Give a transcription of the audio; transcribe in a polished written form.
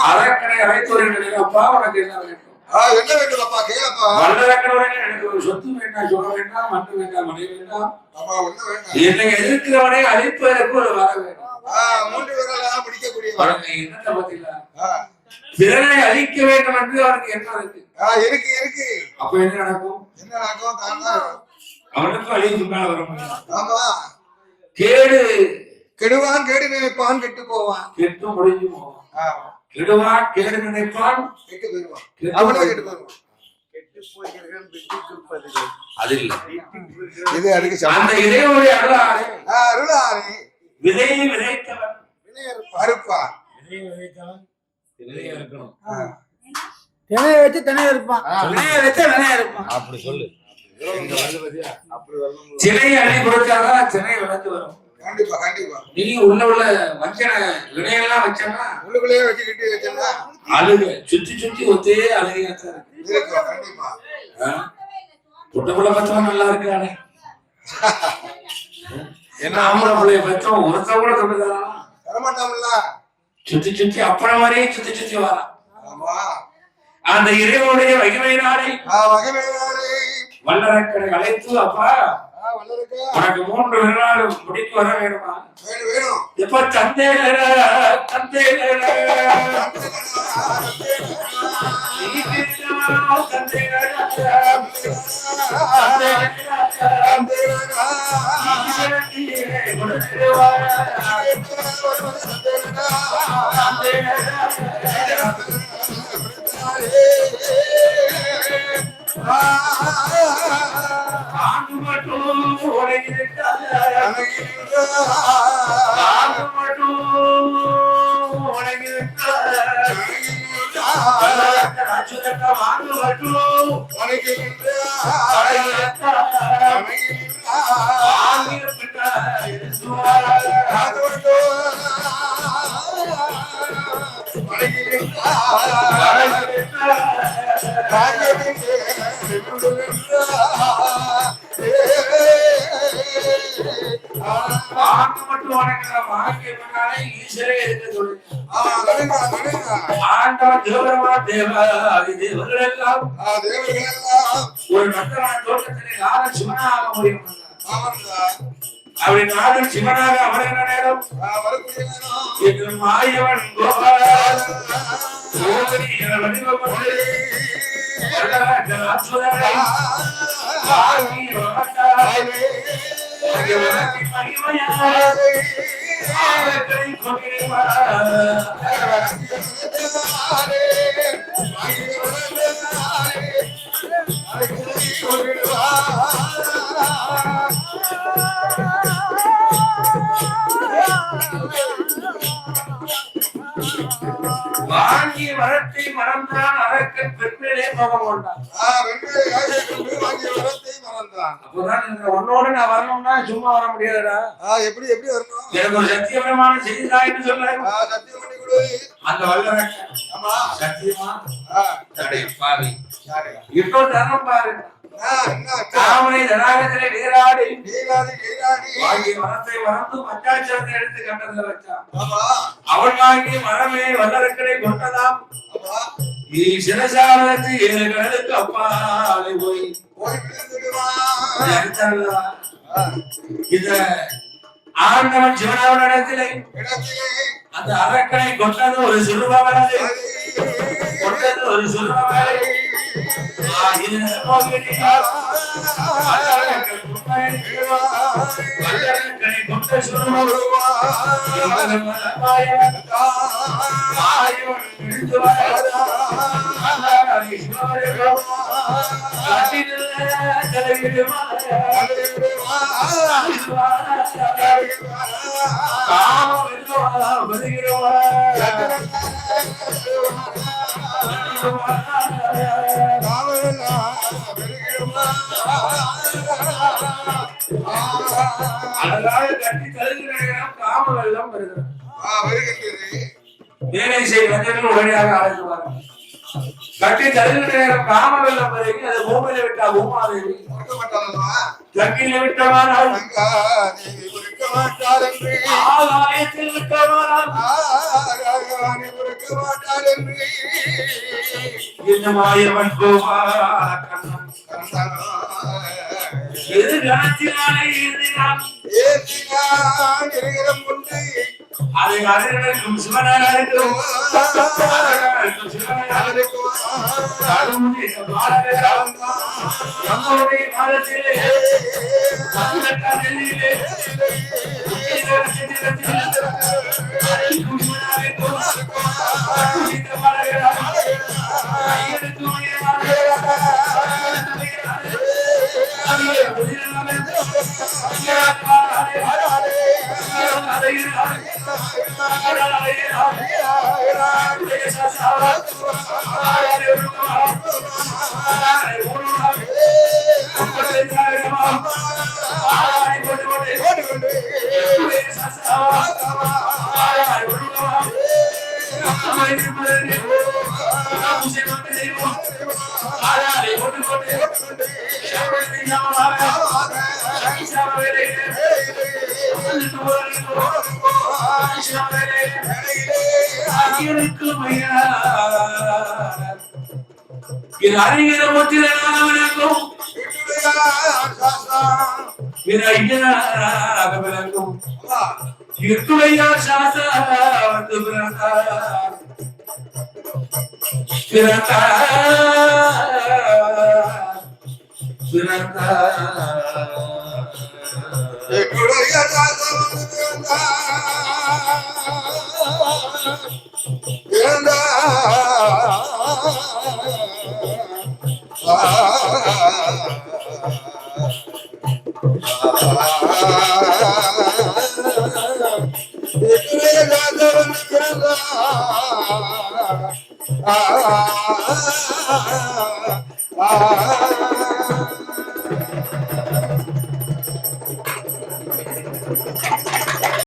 அரக்கனை அழைத்து அப்பா உனக்கு என்ன வேண்டும்? என்ன வேண்டும் அப்பா? கேளப்பா. வல்லரக்கனவரே, எனக்கு ஒரு சொத்து வேண்டாம், சொல்ல வேண்டாம், மண்ணு வேண்டாம், மணி வேண்டாம். என்னை எதிர்க்கிறவனை அழிப்பதற்கு ஒரு வர வேண்டும். 3 விரலாக முடிக்கக்கூடிய என்னத்தை பத்தில பிறனை அழிக்க வேண்டும் என்று அவருக்கு என்ன இருக்கு? இருக்கு. அப்ப என்ன நடக்கும்? அவனுக்கும் அழிவுக்கு மேல வர முடியும். ஆமா, கேடு கெடுவான், கேடு நினைப்பான், கெட்டு போவான், கெட்டு முடிஞ்சு போவான். கெடுவான், கேடு நினைப்பான், கெட்டு போயிடுவான். அவனே கெட்டு போயிடுவான். அது இல்ல, இது அதுக்கு அந்த இறைவனுடைய அருளாரே விதையை விதைத்தவன் அறுப்பான். விதையை விதைத்தவன் விதையா இருக்கணும். தினைய வச்சு தினைய இருப்பான், விதையை வச்சு விதையா இருப்பான். அப்படி சொல்லு. சிலை அணை கொடுத்தாதான் சிலை விளைஞ்சு வரும். கண்டிப்பா கண்டிப்பா. நீங்க உள்ள வஞ்சன வினையெல்லாம் வச்சா உள்ளுக்குள்ளேயே வச்சுக்கிட்டு வச்சா அழுக சுத்தி சுத்தி ஒத்தே அழுகையாத்தான் இருக்கு. கண்டிப்பா. புட்டப்புள்ள பத்தவன் நல்லா இருக்கானே, என்ன ஆம்பளை பிள்ளைய பத்தவன் ஒருத்த கூட தொட்டுதானா வரமாட்டான்ல. சுத்தி சுத்தி அப்பறம் வரையே சுத்தி சுத்தி வரான். ஆமா, அந்த இறைவனுடைய வகைமையினாரை வல்லரக்கனை அழைத்து, அப்பா உனக்கு 3 விரலாலும் முடிக்கு வர வேணுமா? எப்ப தந்தை தந்தை ஒரு நந்தவன தோட்டத்திலே சிவனாக முடியும். அப்படி நாதன் சிவனாக அமர்கிற நேரம் மாயவன் வாங்கிய வரத்தை மறந்தான் அரக்கன் பெண்ணிலே கோபம் கொண்டான். அப்போதான் உன்னோட நான் வரணும்னா சும்மா வர முடியாதுடா. எப்படி எப்படி வரணும்? எனக்கு ஒரு சத்தியமான செய்திதா என்று சொல்ல சத்தியம் பண்ணி கொடு. அந்த வல்லரக்கன் சத்தியமா பாவி இப்போ தரம் பாரு. காமனை தடாகத்திலே நீராடி வாங்கிய மரத்தை மறந்து மக்காச்சரத்தை எடுத்து கண்டதுல வச்சான். அவன் வாங்கிய மரமே வல்லரக்கனை கொண்டதாம். சிறசாலத்து 7 கடலுக்கு அப்பாலை போய் இந்த ஆண்டவன் சிவனாவன் இடத்திலே அந்த அரக்கனை கொண்டது ஒரு சிறுவனை கொண்டது ஒரு சிறுவனை வேலை செய்ய உடனடியாக அழைத்து கட்டி தருகிற நேரம் காமவெல்லம் வரைக்கும் அதை பூமியில விட்டா பூமாதேவி கொடுக்க மாட்டாங்களா கட்டில விட்டவானால் தேவி கொடுக்க மாட்டார் என்று ஆகாயத்தில் விட்டவானால் கொடுக்க மாட்டார் என்று இந்த மாயவன் கோபால கண்ணன் எது கணத்தினாலே எழுதினான் ஏற்றினான் இருக்கிறம் கொண்டு அதை அறிஞருக்கும் சிவனாருக்கும் சிவனாருக்கும் நம்முடைய காலத்திலே அறிஞர முற்றிலும் விளக்கும் இருக்குமையா சாசா வந்து பிறந்தார்